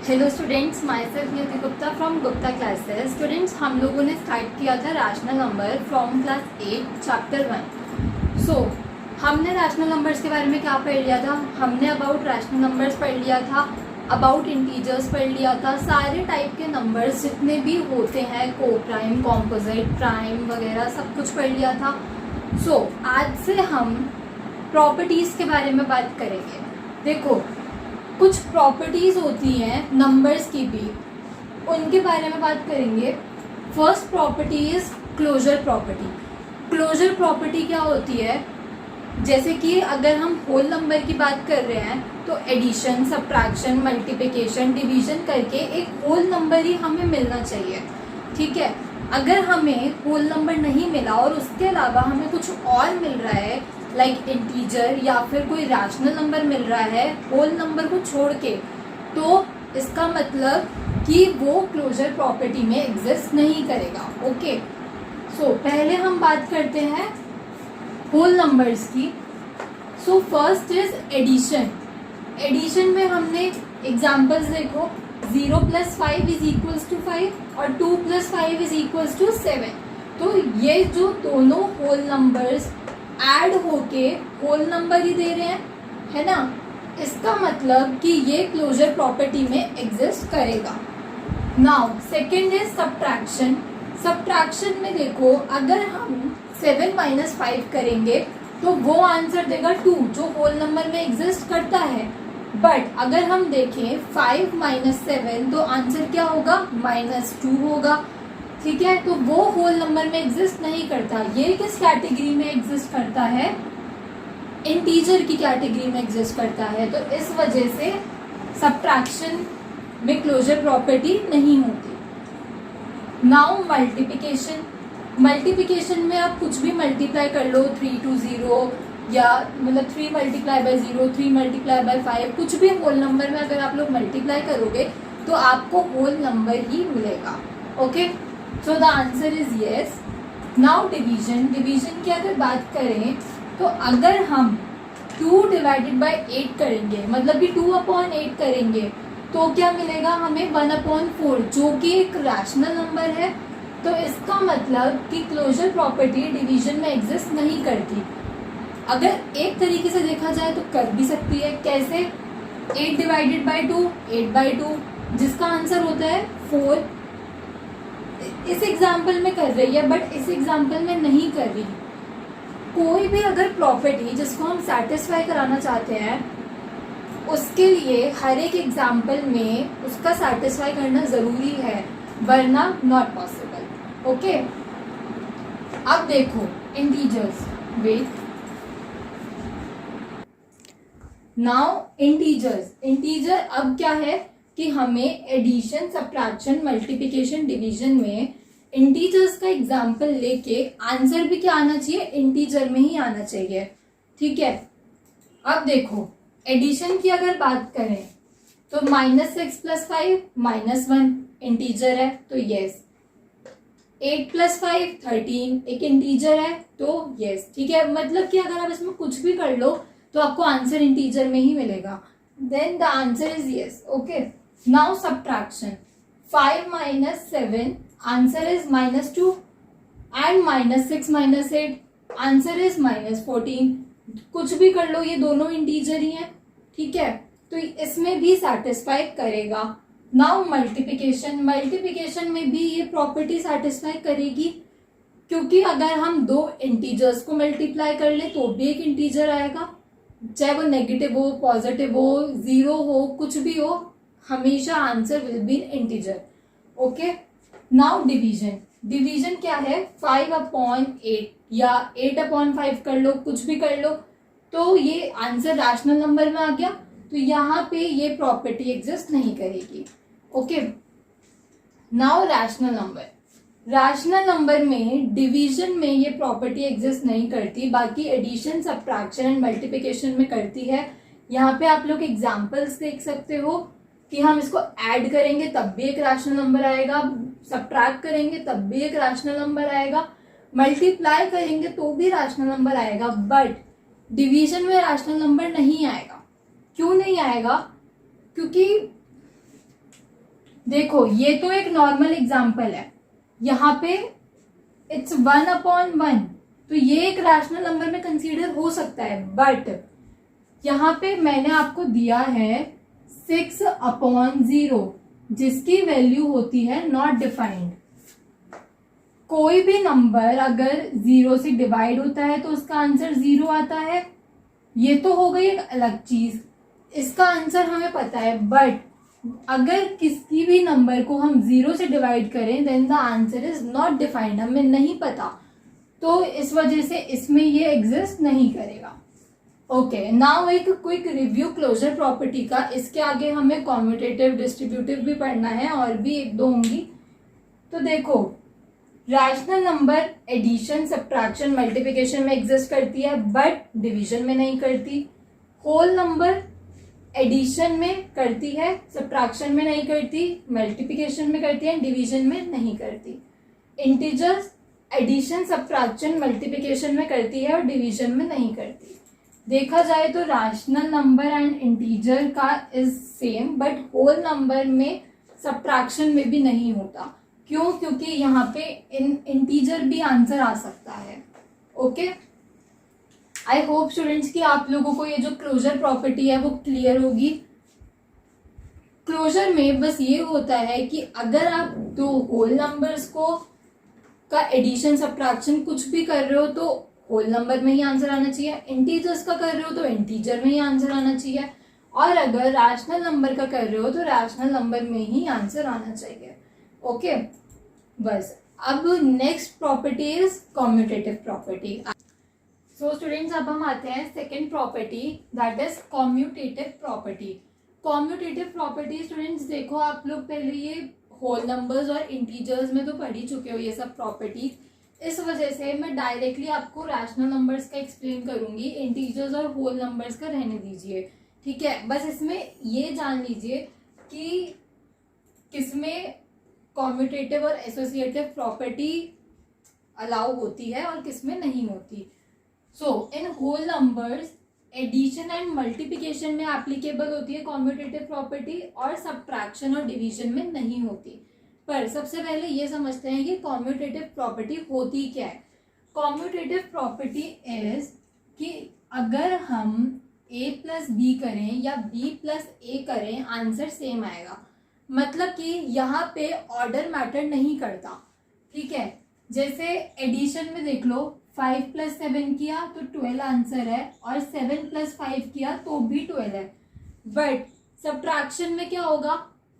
Hello students, my self नियति Gupta from Gupta classes. Students, हम लोगों ने स्टार्ट किया था rational number from class 8 chapter 1। हमने रैशनल नंबर्स के बारे में क्या पढ़ लिया था? हमने अबाउट रैशनल नंबर्स पढ़ लिया था, अबाउट इंटीजर्स पढ़ लिया था, सारे टाइप के नंबर्स जितने भी होते हैं, को प्राइम, कॉम्पोजिट, प्राइम वगैरह सब कुछ पढ़ लिया था। आज से हम प्रॉपर्टीज़ के बारे में बात करेंगे। देखो, कुछ प्रॉपर्टीज़ होती हैं नंबर्स की भी, उनके बारे में बात करेंगे। First property is closure property. Closure property क्या होती है? जैसे कि अगर हम होल नंबर की बात कर रहे हैं तो एडिशन, सब्ट्रैक्शन, मल्टीप्लिकेशन, डिवीजन करके एक होल नंबर ही हमें मिलना चाहिए। ठीक है, अगर हमें होल नंबर नहीं मिला और उसके अलावा हमें कुछ और मिल रहा है, लाइक इंटीजर या फिर कोई रैशनल नंबर मिल रहा है होल नंबर को छोड़ के, तो इसका मतलब कि वो क्लोजर प्रॉपर्टी में एग्जिस्ट नहीं करेगा। ओके, पहले हम बात करते हैं होल नंबर्स की। First is addition. एडिशन में हमने एग्जाम्पल्स देखो, 0 + 5 = 5 और 2 + 5 = 7। तो ये जो दोनों होल नंबर्स ऐड होके होल नंबर ही दे रहे हैं, है ना? इसका मतलब कि ये क्लोजर प्रॉपर्टी में एग्जिस्ट करेगा। Now second is subtraction. Subtraction में देखो, अगर हम 7 - 5 करेंगे तो वो आंसर देगा 2, जो होल नंबर में एग्जिस्ट करता है। बट अगर हम देखें 5 - 7 तो आंसर क्या होगा? -2 होगा। ठीक है, तो वो होल नंबर में एग्जिस्ट नहीं करता। ये किस कैटेगरी में एग्जिस्ट करता है? इंटीजर की कैटेगरी में एग्जिस्ट करता है। तो इस वजह से सब्ट्रैक्शन में क्लोजर प्रॉपर्टी नहीं होती। Now multiplication. मल्टीप्लिकेशन में आप कुछ भी मल्टीप्लाई कर लो, 3 to 0 या मतलब 3 × 0, 3 × 5, कुछ भी होल नंबर में अगर आप लोग मल्टीप्लाई करोगे तो आपको होल नंबर ही मिलेगा। Okay, so the answer is yes. Now division. Division की अगर बात करें तो अगर हम 2 / 8 करेंगे, मतलब कि 2/8 करेंगे, तो क्या मिलेगा हमें? 1/4, जो कि एक रैशनल नंबर है। तो इसका मतलब कि क्लोजर प्रॉपर्टी डिवीजन में एग्जिस्ट नहीं करती। अगर एक तरीके से देखा जाए तो कर भी सकती है। कैसे? 8 / 2 8/2, जिसका आंसर होता है 4। इस एग्जाम्पल में कर रही है, बट इस एग्जाम्पल में नहीं कर रही। कोई भी अगर प्रॉपर्टी जिसको हम सेटिस्फाई कराना चाहते हैं, उसके लिए हर एक एग्जाम्पल में उसका सेटिस्फाई करना जरूरी है, वरना नॉट पॉसिबल। ओके, अब देखो integers. Wait, now integers. Integer अब क्या है कि हमें एडिशन, सब्ट्रैक्शन, मल्टीप्लिकेशन, डिवीजन में इंटीजर्स का एग्जाम्पल लेके आंसर भी क्या आना चाहिए? इंटीजर में ही आना चाहिए। ठीक है, अब देखो एडिशन की अगर बात करें तो -6 + 5 -1 इंटीजर है, तो यस। 8 + 5 13 एक इंटीजर है, तो यस। ठीक है, मतलब कि अगर आप इसमें कुछ भी कर लो तो आपको आंसर इंटीजर में ही मिलेगा। Then the answer is yes. Okay, now subtraction. 5 - 7 answer is -2 and -6 - 8 answer is -14। कुछ भी कर लो, ये दोनों इंटीजर ही हैं। ठीक है, तो इसमें भी सेटिस्फाई करेगा। Now multiplication. मल्टीप्लिकेशन में भी ये प्रॉपर्टी सेटिस्फाई करेगी, क्योंकि अगर हम दो इंटीजर्स को मल्टीप्लाई कर ले तो भी एक इंटीजर आएगा, चाहे वो नेगेटिव हो, पॉजिटिव हो, 0 हो, कुछ भी हो, हमेशा answer will B integer. Okay, now division. Division क्या है? 5/8 या 8/5 कर लो, कुछ भी कर लो, तो ये आंसर रैशनल नंबर में आ गया। तो यहाँ पे ये प्रॉपर्टी एग्जिस्ट नहीं करेगी। Okay, now rational number. Rational number में डिवीजन में ये प्रॉपर्टी एग्जिस्ट नहीं करती, बाकी एडिशन, सब्ट्रैक्शन एंड मल्टीप्लिकेशन में करती है। यहाँ पे आप लोग एग्जाम्पल्स देख सकते हो कि हम इसको ऐड करेंगे तब भी एक रैशनल नंबर आएगा, सब्ट्रैक्ट करेंगे तब भी एक रैशनल नंबर आएगा, मल्टीप्लाई करेंगे तो भी रैशनल नंबर आएगा। बट डिवीजन में रैशनल नंबर नहीं आएगा। क्यों नहीं आएगा? क्योंकि देखो ये तो एक नॉर्मल एग्जाम्पल है, यहाँ पे इट्स 1/1, तो ये एक रैशनल नंबर में कंसीडर हो सकता है, बट यहाँ पे मैंने आपको दिया है 6/0 जिसकी वैल्यू होती है नॉट डिफाइंड। कोई भी नंबर अगर 0 से डिवाइड होता है तो उसका आंसर 0 आता है, ये तो हो गई एक अलग चीज, इसका आंसर हमें पता है। बट अगर किसी भी नंबर को हम 0 से डिवाइड करें then the answer is not defined, हमें नहीं पता, तो इस वजह से इसमें ये एग्जिस्ट नहीं करेगा। ओके, नाउ एक क्विक रिव्यू क्लोजर प्रॉपर्टी का। इसके आगे हमें कॉम्यूटेटिव डिस्ट्रीब्यूटिव भी पढ़ना है और भी एक दो होंगी। तो देखो, rational number addition, subtraction, multiplication में एग्जिस्ट करती है बट डिवीजन में नहीं करती। होल नंबर एडिशन में करती है, सब्ट्रैक्शन में नहीं करती, मल्टीप्लिकेशन में करती है, डिवीजन में नहीं करती। इंटीजर्स एडिशन, सब्ट्रैक्शन, मल्टीप्लिकेशन में करती है और डिवीजन में नहीं करती। देखा जाए तो रैशनल नंबर एंड इंटीजर का is same, but whole number में सब्ट्रैक्शन में भी नहीं होता। क्यों? क्योंकि यहाँ पे इंटीजर भी आंसर आ सकता है। ओके, आई होप स्टूडेंट्स कि आप लोगों को ये जो क्लोजर प्रॉपर्टी है वो क्लियर होगी। क्लोजर में बस ये होता है कि अगर आप दो होल नंबर्स को का एडिशन, सब्ट्रैक्शन कुछ भी कर रहे हो तो होल नंबर में ही आंसर आना चाहिए, इंटीजर्स का कर रहे हो तो इंटीजर में ही आंसर आना चाहिए, और अगर रैशनल नंबर का कर रहे हो तो रैशनल नंबर में ही आंसर आना चाहिए। ओके, बस अब next property is commutative property. So students, अब हम आते हैं second property, that is commutative property. Commutative property students देखो, आप लोग पहले ये होल नंबर्स और इंटीजर्स में तो पढ़ ही चुके हो ये सब प्रॉपर्टीज, इस वजह से मैं डायरेक्टली आपको रैशनल नंबर्स का एक्सप्लेन करूंगी, इंटीजर्स और होल नंबर्स का रहने दीजिए, ठीक है। बस इसमें ये जान लीजिए कि किसमें कॉम्यूटेटिव और एसोसिएटिव प्रॉपर्टी अलाउ होती है और किसमें नहीं होती। So in whole numbers addition and multiplication में एप्लीकेबल होती है कॉम्यूटेटिव प्रॉपर्टी, और सब्ट्रैक्शन और डिवीजन में नहीं होती। पर सबसे पहले ये समझते हैं कि कॉम्यूटेटिव प्रॉपर्टी होती क्या है। कॉम्यूटेटिव प्रॉपर्टी इज कि अगर हम a प्लस बी करें या b प्लस a करें आंसर सेम आएगा। मतलब कि यहाँ पे ऑर्डर मैटर नहीं करता, ठीक है। जैसे एडिशन में देख लो, 5 + 7 किया तो 12 आंसर है, और 7 + 5 किया तो भी 12 है। बट सब्ट्रैक्शन में क्या होगा,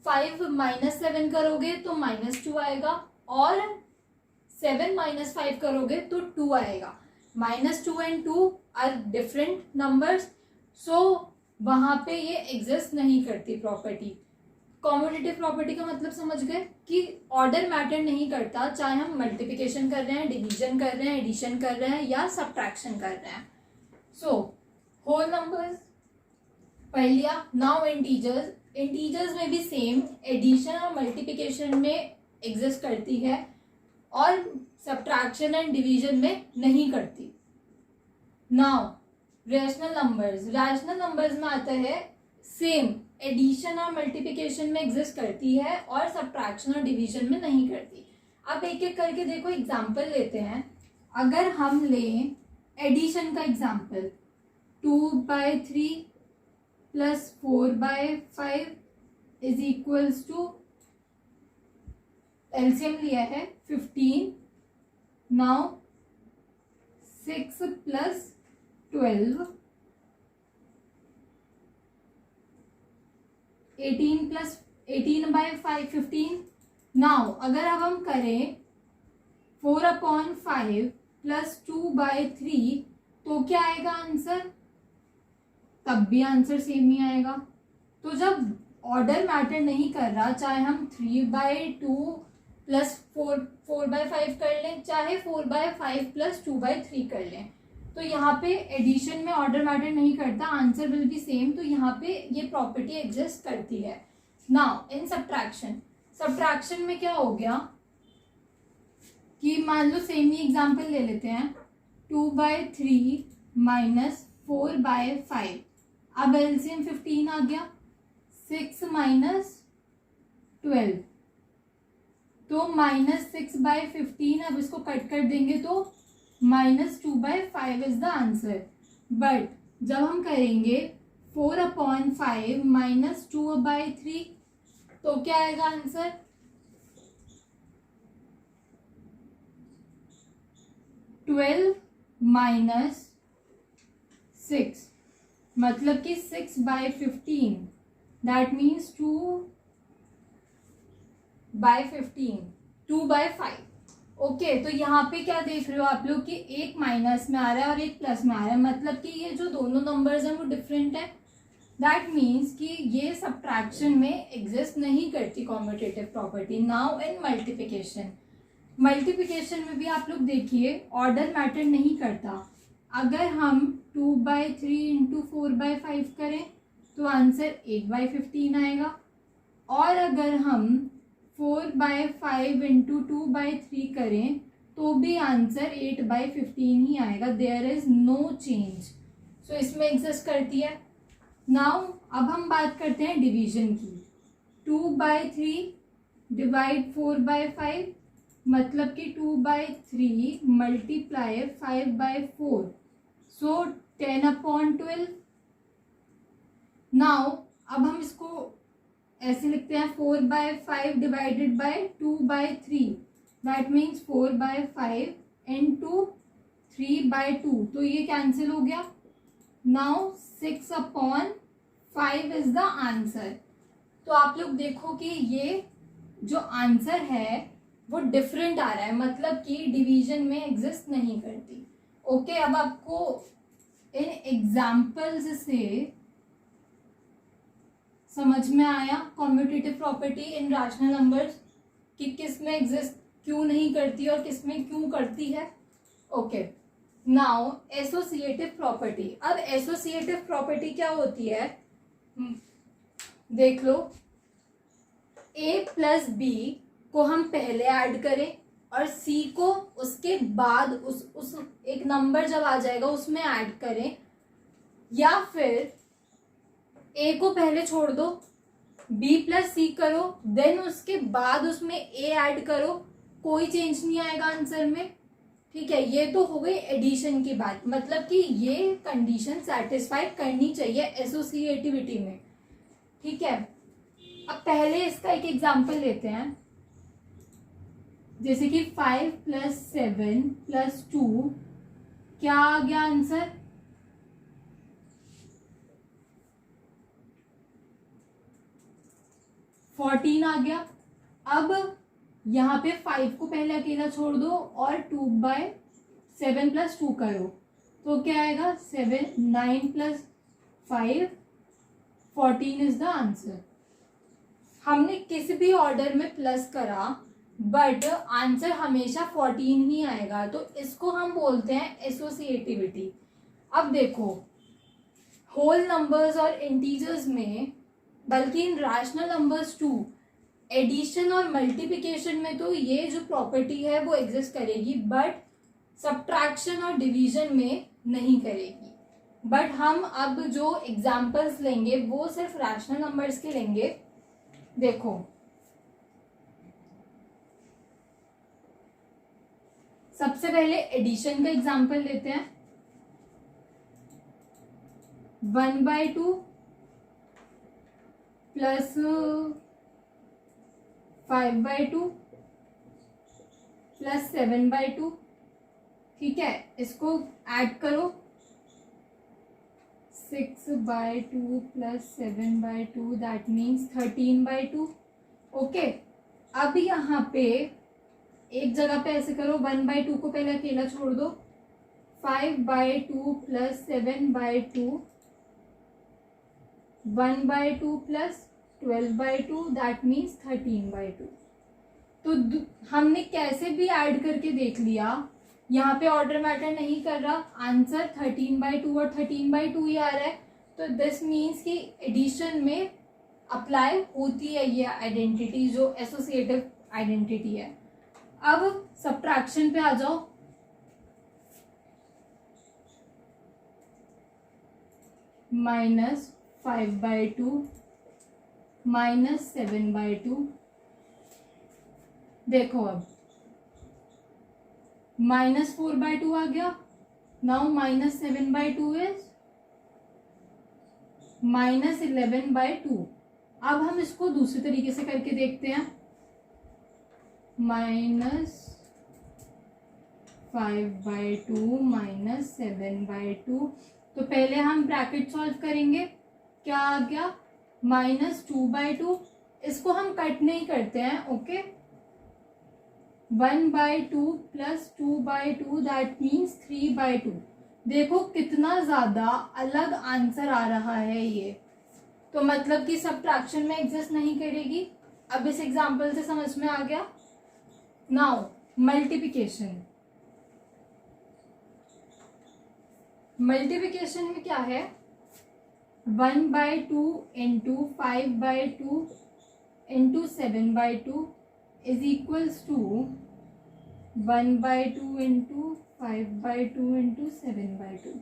5 - 7 करोगे तो -2 आएगा, और 7 - 5 करोगे तो 2 आएगा। -2 एंड 2 आर डिफरेंट नंबर्स, सो वहां पे ये एग्जिस्ट नहीं करती प्रॉपर्टी। कॉम्यूटेटिव प्रॉपर्टी का मतलब समझ गए कि ऑर्डर मैटर नहीं करता, चाहे हम मल्टीप्लिकेशन कर रहे हैं, डिवीजन कर रहे हैं, एडिशन कर रहे हैं या सब्ट्रैक्शन कर रहे हैं। सो होल नंबर्स पढ़ लिया। नाउ इंटीजर्स, इंटीजर्स में भी सेम एडिशन और मल्टीप्लिकेशन में एग्जिस्ट करती है और सब्ट्रैक्शन एंड डिवीजन में नहीं करती। Now rational numbers, rational numbers में आता है सेम एडिशन और मल्टीप्लिकेशन में एग्जिस्ट करती है और सब्ट्रैक्शन और डिवीजन में नहीं करती। अब एक एक करके देखो, एग्जाम्पल लेते हैं। अगर हम लें एडिशन का example, 2/3 + 4/5 is equals to, LCM लिया है 15। नाउ 6 + 12 18/5 15। नाउ अगर अब हम करें 4/5 + 2/3 तो क्या आएगा आंसर, तब भी आंसर सेम ही आएगा। तो जब ऑर्डर मैटर नहीं कर रहा, चाहे हम 3/2 + 4/5 कर लें, चाहे 4/5 + 2/3 कर लें, तो यहाँ पे एडिशन में ऑर्डर मैटर नहीं करता, आंसर विल बी सेम। तो यहाँ पे ये प्रॉपर्टी एग्जिस्ट करती है। नाउ इन सब्ट्रैक्शन, सब्ट्रैक्शन में क्या हो गया कि मान लो सेम ही एग्जांपल ले लेते हैं, 2/3 - 4/5। अब एलसीएम 15 आ गया, 6 - 12, तो -6/15, अब इसको कट कर देंगे तो -2/5 इज द आंसर। बट जब हम करेंगे 4/5 -2/3, तो क्या आएगा आंसर? 12 - 6, मतलब कि 6/15, दैट मीन्स 2/15, 2/5। ओके, तो यहाँ पे क्या देख रहे हो आप लोग कि एक माइनस में आ रहा है और एक प्लस में आ रहा है, मतलब कि ये जो दोनों नंबर्स हैं वो डिफरेंट है। दैट मीन्स कि ये सब्ट्रैक्शन में एग्जिस्ट नहीं करती commutative property. Now in multiplication, multiplication में भी आप लोग देखिए ऑर्डर मैटर नहीं करता। अगर हम 2/3 इंटू 4/5 करें तो आंसर 8/15 आएगा, और अगर हम 4/5 इंटू 2/3 करें तो भी आंसर 8/15 ही आएगा। देयर इज नो चेंज, सो इसमें एग्जिस्ट करती है। नाउ अब हम बात करते हैं डिवीजन की। 2/3 डिवाइड 4/5, मतलब कि 2/3 मल्टीप्लाई 5/4, सो 10/12। नाउ अब हम इसको ऐसे लिखते हैं 4/5 divided by 2/3, that means 4/5 into 3/2, तो ये कैंसिल हो गया। Now 6/5 is the answer. तो आप लोग देखो कि ये जो आंसर है वो डिफरेंट आ रहा है, मतलब कि डिवीजन में एग्जिस्ट नहीं करती। ओके, अब आपको इन एग्जाम्पल्स से समझ में आया commutative property in rational numbers कि किस में एग्जिस्ट क्यों नहीं करती और किस में क्यों करती है। Okay, now associative property. अब एसोसिएटिव प्रॉपर्टी क्या होती है, देख लो। a प्लस बी को हम पहले ऐड करें और c को उसके बाद उस एक नंबर जब आ जाएगा उसमें ऐड करें, या फिर a को पहले छोड़ दो, b प्लस सी करो, देन उसके बाद उसमें a ऐड करो, कोई चेंज नहीं आएगा आंसर में। ठीक है, ये तो हो गई एडिशन की बात, मतलब कि ये कंडीशन सेटिस्फाई करनी चाहिए एसोसिएटिविटी में। ठीक है, अब पहले इसका एक एग्जांपल लेते हैं, जैसे कि 5 + 7 + 2, क्या आ गया आंसर? 14 आ गया। अब यहाँ पे 5 को पहले अकेला छोड़ दो और 2/7 + 2 करो, तो क्या आएगा? 7, 9 + 5, 14 इज द आंसर। हमने किसी भी ऑर्डर में प्लस करा बट आंसर हमेशा 14 ही आएगा, तो इसको हम बोलते हैं एसोसिएटिविटी। अब देखो, होल नंबर्स और इंटीजर्स में, बल्कि इन रैशनल नंबर्स टू, एडिशन और मल्टीप्लिकेशन में तो ये जो प्रॉपर्टी है वो एग्जिस्ट करेगी, बट सब्ट्रैक्शन और डिवीजन में नहीं करेगी। बट हम अब जो एग्जाम्पल्स लेंगे वो सिर्फ रैशनल नंबर्स के लेंगे। देखो, सबसे पहले एडिशन का एग्जाम्पल लेते हैं। 1/2 प्लस 5/2 प्लस 7/2। ठीक है, इसको ऐड करो, 6/2 प्लस 7/2, दैट मीन्स 13/2। ओके, अब यहाँ पे एक जगह पे ऐसे करो, 1/2 को पहले अकेला छोड़ दो, 5/2 प्लस 7/2, 1/2 प्लस 12/2, दैट मीन्स 13/2। तो हमने कैसे भी ऐड करके देख लिया, यहाँ पे ऑर्डर मैटर नहीं कर रहा, आंसर 13/2 और 13/2 ही आ रहा है। तो दिस मीन्स कि एडिशन में अप्लाई होती है ये आइडेंटिटी, जो एसोसिएटिव आइडेंटिटी है। अब सब्ट्रैक्शन पे आ जाओ। -5/2 -7/2, देखो अब -4/2 आ गया. Now -7/2 is -11/2. अब हम इसको दूसरे तरीके से करके देखते हैं. -5/2 -7/2. तो पहले हम ब्रैकेट सॉल्व करेंगे. क्या आ गया? -2/2. इसको हम कट नहीं करते हैं. ओके. 1/2 plus 2/2 that means 3/2. देखो कितना ज्यादा अलग आंसर आ रहा है ये. तो मतलब कि सब्ट्रैक्शन में एग्जिस्ट नहीं करेगी. अब इस एग्जांपल से समझ में आ गया. Now multiplication. मल्टीप्लिकेशन में क्या है? 1/2 into 5/2 into 7/2 is equals to 1/2 into 5/2 into 7/2.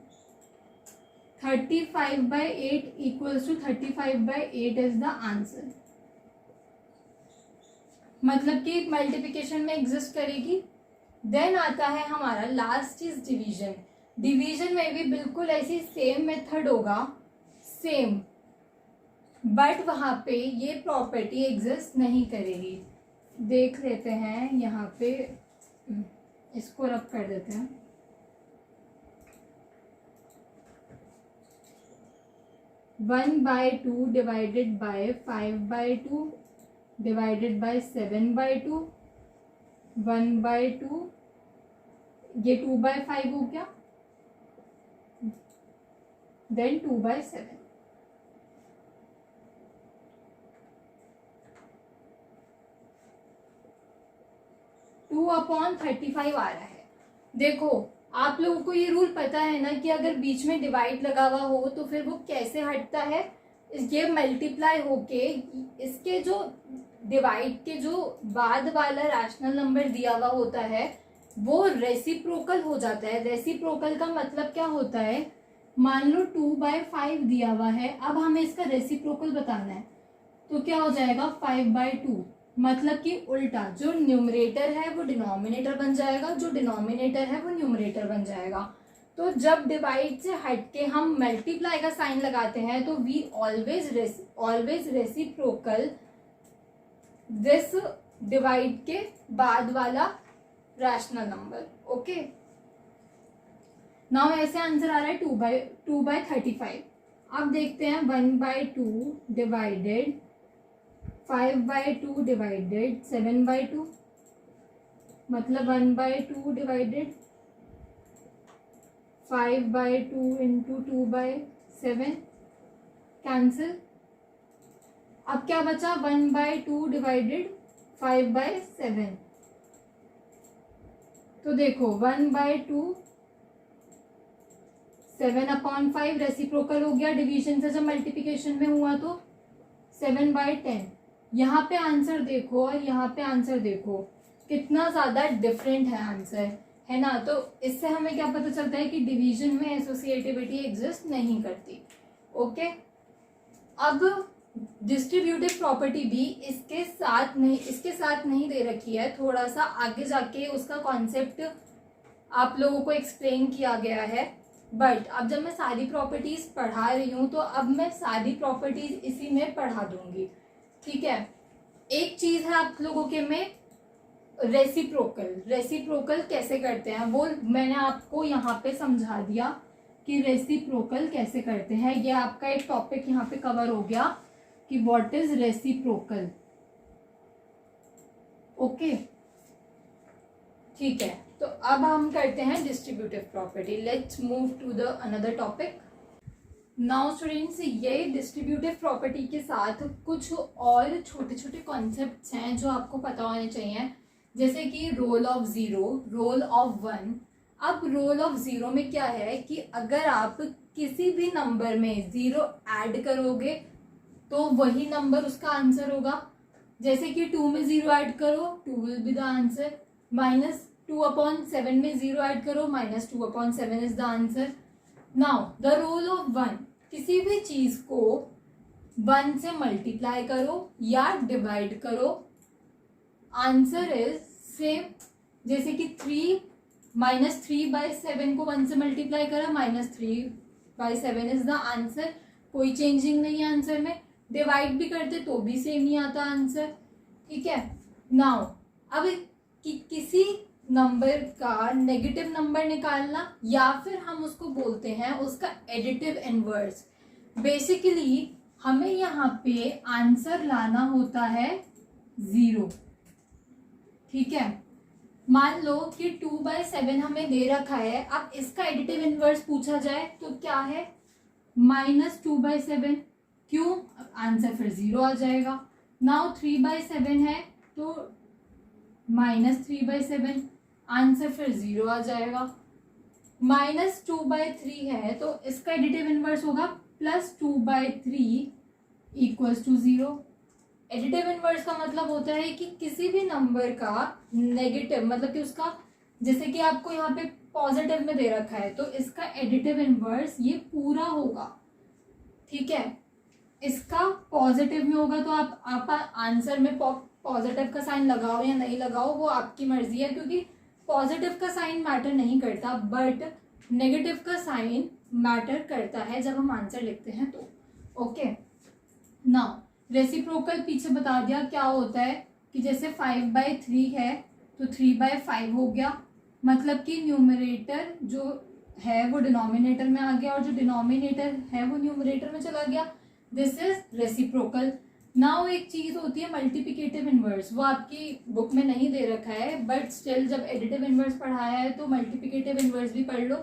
35/8 equals to 35/8 is the answer. मतलब कि मल्टीप्लिकेशन में एग्जिस्ट करेगी. देन आता है हमारा लास्ट चीज डिवीजन. डिवीजन में भी बिल्कुल ऐसी सेम मेथड होगा. सेम. बट वहां पे ये प्रॉपर्टी एग्जिस्ट नहीं करेगी. देख लेते हैं यहाँ पे. इसको रब कर देते हैं. One by two divided by 5/2 divided by 7/2. 1/2 ये 2/5 हो गया. देन 2/7. 2/35 आ रहा है. देखो आप लोगों को ये रूल पता है ना कि अगर बीच में डिवाइड लगा हुआ हो तो फिर वो कैसे हटता है. ये मल्टीप्लाई होके इसके जो डिवाइड के जो बाद वाला रैशनल नंबर दिया हुआ होता है वो रेसिप्रोकल हो जाता है. रेसिप्रोकल का मतलब क्या होता है? मान लो 2/5 दिया हुआ है. अब हमें इसका रेसिप्रोकल बताना है तो क्या हो जाएगा? 5/2. मतलब कि उल्टा, जो न्यूमरेटर है वो डिनोमिनेटर बन जाएगा, जो डिनोमिनेटर है वो न्यूमरेटर बन जाएगा. तो जब डिवाइड से हटके हम मल्टीप्लाई का साइन लगाते हैं तो we always reciprocal this divide के बाद वाला रैशनल नंबर. ओके. नाउ ऐसे आंसर आ रहा है 2/35. अब देखते हैं 1/2 डिवाइडेड 5/2 डिवाइडेड 7/2. मतलब 1/2 डिवाइडेड 5/2 इंटू 2/7. कैंसिल. अब क्या बचा? 1/2 डिवाइडेड 5/7. तो देखो 1/2 7/5 रेसिप्रोकल हो गया डिवीजन से जब मल्टीप्लिकेशन में हुआ तो 7/10. यहाँ पे आंसर देखो और यहाँ पे आंसर देखो कितना ज्यादा डिफरेंट है आंसर, है ना. तो इससे हमें क्या पता चलता है कि डिवीजन में एसोसिएटिविटी एग्जिस्ट नहीं करती. ओके. अब डिस्ट्रीब्यूटिव प्रॉपर्टी भी इसके साथ नहीं दे रखी है. थोड़ा सा आगे जाके उसका कॉन्सेप्ट आप लोगों को एक्सप्लेन किया गया है. बट अब जब मैं सारी प्रॉपर्टीज पढ़ा रही हूँ तो अब मैं सारी प्रॉपर्टीज इसी में पढ़ा दूंगी. ठीक है. एक चीज है आप लोगों के में रेसिप्रोकल कैसे करते हैं वो मैंने आपको यहाँ पे समझा दिया कि रेसिप्रोकल कैसे करते हैं. ये आपका एक टॉपिक यहाँ पे कवर हो गया कि व्हाट इज रेसिप्रोकल. ओके. ठीक है. तो अब हम करते हैं distributive property. Let's move to the another topic. Now students, ये डिस्ट्रीब्यूटिव प्रॉपर्टी के साथ कुछ और छोटे छोटे कॉन्सेप्ट्स हैं जो आपको पता होने चाहिए. जैसे कि रोल ऑफ 0, रोल ऑफ 1. अब रोल ऑफ 0 में क्या है कि अगर आप किसी भी नंबर में 0 ऐड करोगे तो वही नंबर उसका आंसर होगा. जैसे कि 2 में 0 ऐड करो, 2 विल बी द आंसर. -2/7 में 0 ऐड करो, -2/7 is the answer. Now the role of 1, किसी भी चीज को 1 से मल्टीप्लाई करो या डिवाइड करो. आंसर इज सेम, जैसे कि 3 -3/7 को 1 से मल्टीप्लाई करा, -3/7 इज द आंसर, कोई चेंजिंग नहीं है आंसर में। डिवाइड भी करते तो भी सेम नहीं आता आंसर, ठीक है। नाउ अब किसी नंबर का नेगेटिव नंबर निकालना, या फिर हम उसको बोलते हैं उसका एडिटिव इनवर्स। बेसिकली हमें यहाँ पे आंसर लाना होता है 0, ठीक है। मान लो कि 2/7 हमें दे रखा है, अब इसका एडिटिव इनवर्स पूछा जाए तो क्या है, -2/7, क्यों, आंसर फिर 0 आ जाएगा। नाउ 3/7 है तो -3/7, आंसर फिर 0 आ जाएगा। -2/3 है तो इसका एडिटिव इनवर्स होगा +2/3 = 0। एडिटिव इनवर्स का मतलब होता है कि किसी भी नंबर का नेगेटिव, मतलब कि उसका, जैसे कि आपको यहाँ पे पॉजिटिव में दे रखा है तो इसका एडिटिव इनवर्स ये पूरा होगा, ठीक है। इसका पॉजिटिव में होगा तो आप आंसर में पॉजिटिव का साइन लगाओ या नहीं लगाओ वो आपकी मर्जी है, क्योंकि पॉजिटिव का साइन मैटर नहीं करता, बट नेगेटिव का साइन मैटर करता है जब हम आंसर लिखते हैं तो। ओके, नाउ रेसिप्रोकल पीछे बता दिया क्या होता है, कि जैसे 5/3 है तो 3/5 हो गया, मतलब कि न्यूमरेटर जो है वो डिनोमिनेटर में आ गया और जो डिनोमिनेटर है वो न्यूमरेटर में चला गया। This is reciprocal. नाउ एक चीज होती है मल्टीप्लिकेटिव इनवर्स, वो आपकी बुक में नहीं दे रखा है, बट स्टिल जब एडिटिव इनवर्स पढ़ाया है तो मल्टीप्लिकेटिव इनवर्स भी पढ़ लो।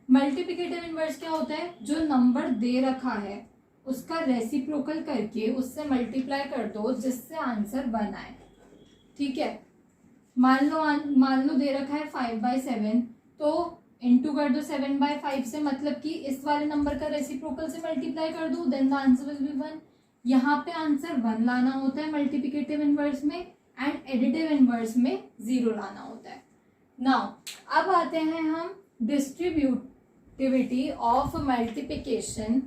मल्टीप्लिकेटिव इनवर्स क्या होता है, जो नंबर दे रखा है उसका रेसिप्रोकल करके उससे मल्टीप्लाई कर दो जिससे आंसर 1 आए, ठीक है। मान लो दे रखा है 5/7 तो इंटू कर दो 7/5 से, मतलब कि इस वाले नंबर का रेसिप्रोकल से मल्टीप्लाई कर दो, then the answer will be 1। यहाँ पे आंसर 1 लाना होता है मल्टीप्लिकेटिव इनवर्स में, एंड एडिटिव इनवर्स में 0 लाना होता है। नाउ अब आते हैं हम distributivity of multiplication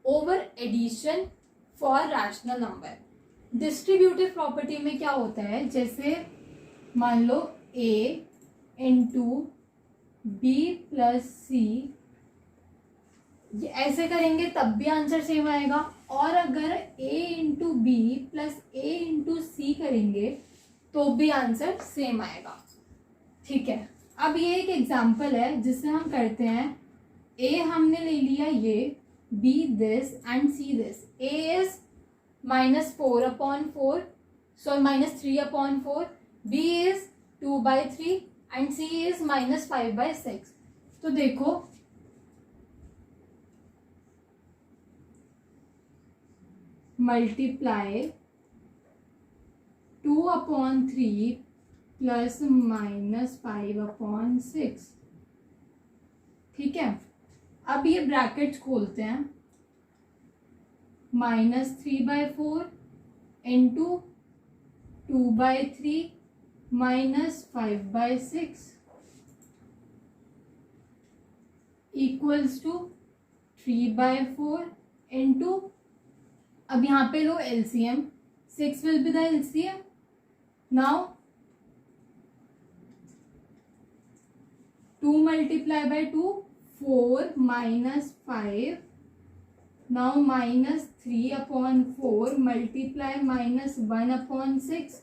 over addition for rational number. Distributive property में क्या होता है, जैसे मान लो a into B plus c, ऐसे करेंगे तब भी आंसर सेम आएगा, और अगर a into B plus a into C करेंगे तो भी आंसर सेम आएगा, ठीक है। अब ये एक एग्जाम्पल है जिससे हम करते हैं, a हमने ले लिया ये, b this and c this। a is -4/4, sorry -3/4, b is 2/3 and c is -5/6। तो देखो मल्टीप्लाई 2/3 प्लस -5/6, ठीक है। अब ये ब्रैकेट्स खोलते हैं, -3/4 इंटू 2/3 -5/6 इक्वल्स टू 3/4 इंटू, अब यहाँ पे लो LCM, 6 will be the LCM. Now 2 multiplied by 2 4 minus 5, now -3/4 multiply -1/6,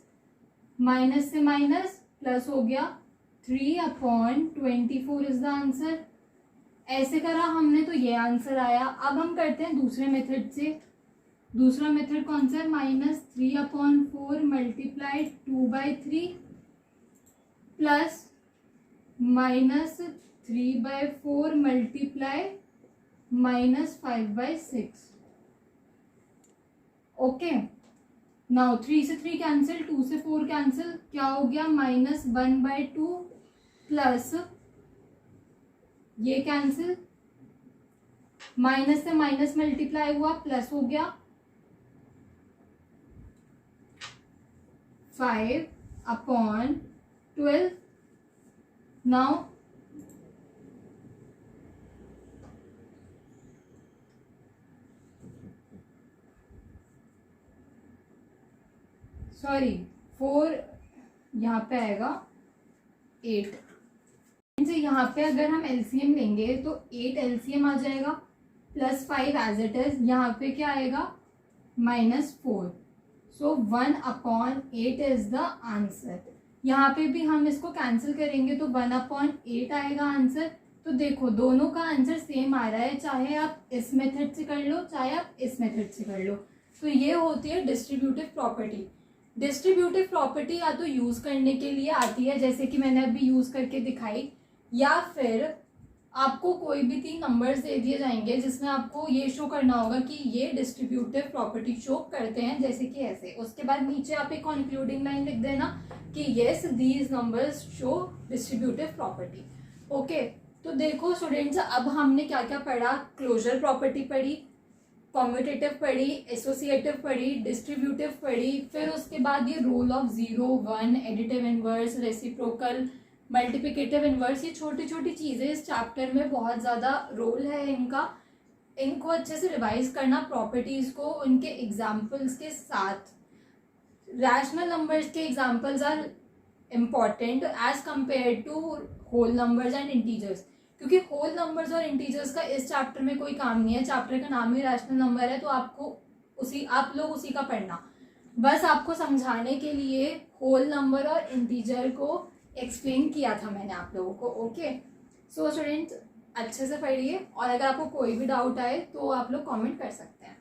minus से माइनस प्लस हो गया, 3/24 इज द आंसर। ऐसे करा हमने तो ये आंसर आया। अब हम करते हैं दूसरे मेथड से। दूसरा मेथड कौन सा है, -3/4 multiply 2/3 plus -3/4 multiply -5/6। Okay, now 3 से 3 कैंसिल, 2 से 4 कैंसिल, क्या हो गया -1/2 प्लस ये कैंसिल, माइनस से माइनस मल्टीप्लाई हुआ प्लस हो गया 5/12। नाउ सॉरी 4 यहाँ पे आएगा 8। यहाँ पे अगर हम एलसीएम लेंगे तो 8 एलसीएम आ जाएगा प्लस 5 एज इट इज, यहाँ पे क्या आएगा -4। सो 1/8 इज द आंसर। यहाँ पे भी हम इसको कैंसिल करेंगे तो 1/8 आएगा आंसर। तो देखो दोनों का आंसर सेम आ रहा है, चाहे आप इस मेथड से कर लो चाहे आप इस मेथड से कर लो। तो ये होती है डिस्ट्रीब्यूटिव प्रॉपर्टी। डिस्ट्रीब्यूटिव प्रॉपर्टी या तो यूज करने के लिए आती है जैसे कि मैंने अभी यूज करके दिखाई, या फिर आपको कोई भी 3 नंबर्स दे दिए जाएंगे जिसमें आपको ये शो करना होगा कि ये डिस्ट्रीब्यूटिव प्रॉपर्टी शो करते हैं, जैसे कि ऐसे। उसके बाद नीचे आप एक कंक्लूडिंग लाइन लिख देना कि yes these numbers show distributive property. Okay, तो देखो स्टूडेंट्स, अब हमने क्या क्या पढ़ा। क्लोजर प्रॉपर्टी पढ़ी, कॉम्यूटेटिव पढ़ी, एसोसिएटिव पढ़ी, डिस्ट्रीब्यूटिव पढ़ी, फिर उसके बाद ये role of 0, 1, additive inverse, reciprocal, multiplicative inverse, ये छोटी छोटी चीज़ें इस चैप्टर में बहुत ज़्यादा रोल है इनका। इनको अच्छे से रिवाइज करना, प्रॉपर्टीज़ को उनके एग्जाम्पल्स के साथ। रैशनल नंबर्स के examples are important as compare to whole numbers and integers, क्योंकि होल नंबर्स और इंटीजर्स का इस चैप्टर में कोई काम नहीं है। चैप्टर का नाम ही रैशनल नंबर है, तो आप लोग उसी का पढ़ना। बस आपको समझाने के लिए होल नंबर और इंटीजर को एक्सप्लेन किया था मैंने आप लोगों को। ओके, सो स्टूडेंट्स अच्छे से पढ़िए, और अगर आपको कोई भी डाउट आए तो आप लोग कमेंट कर सकते हैं।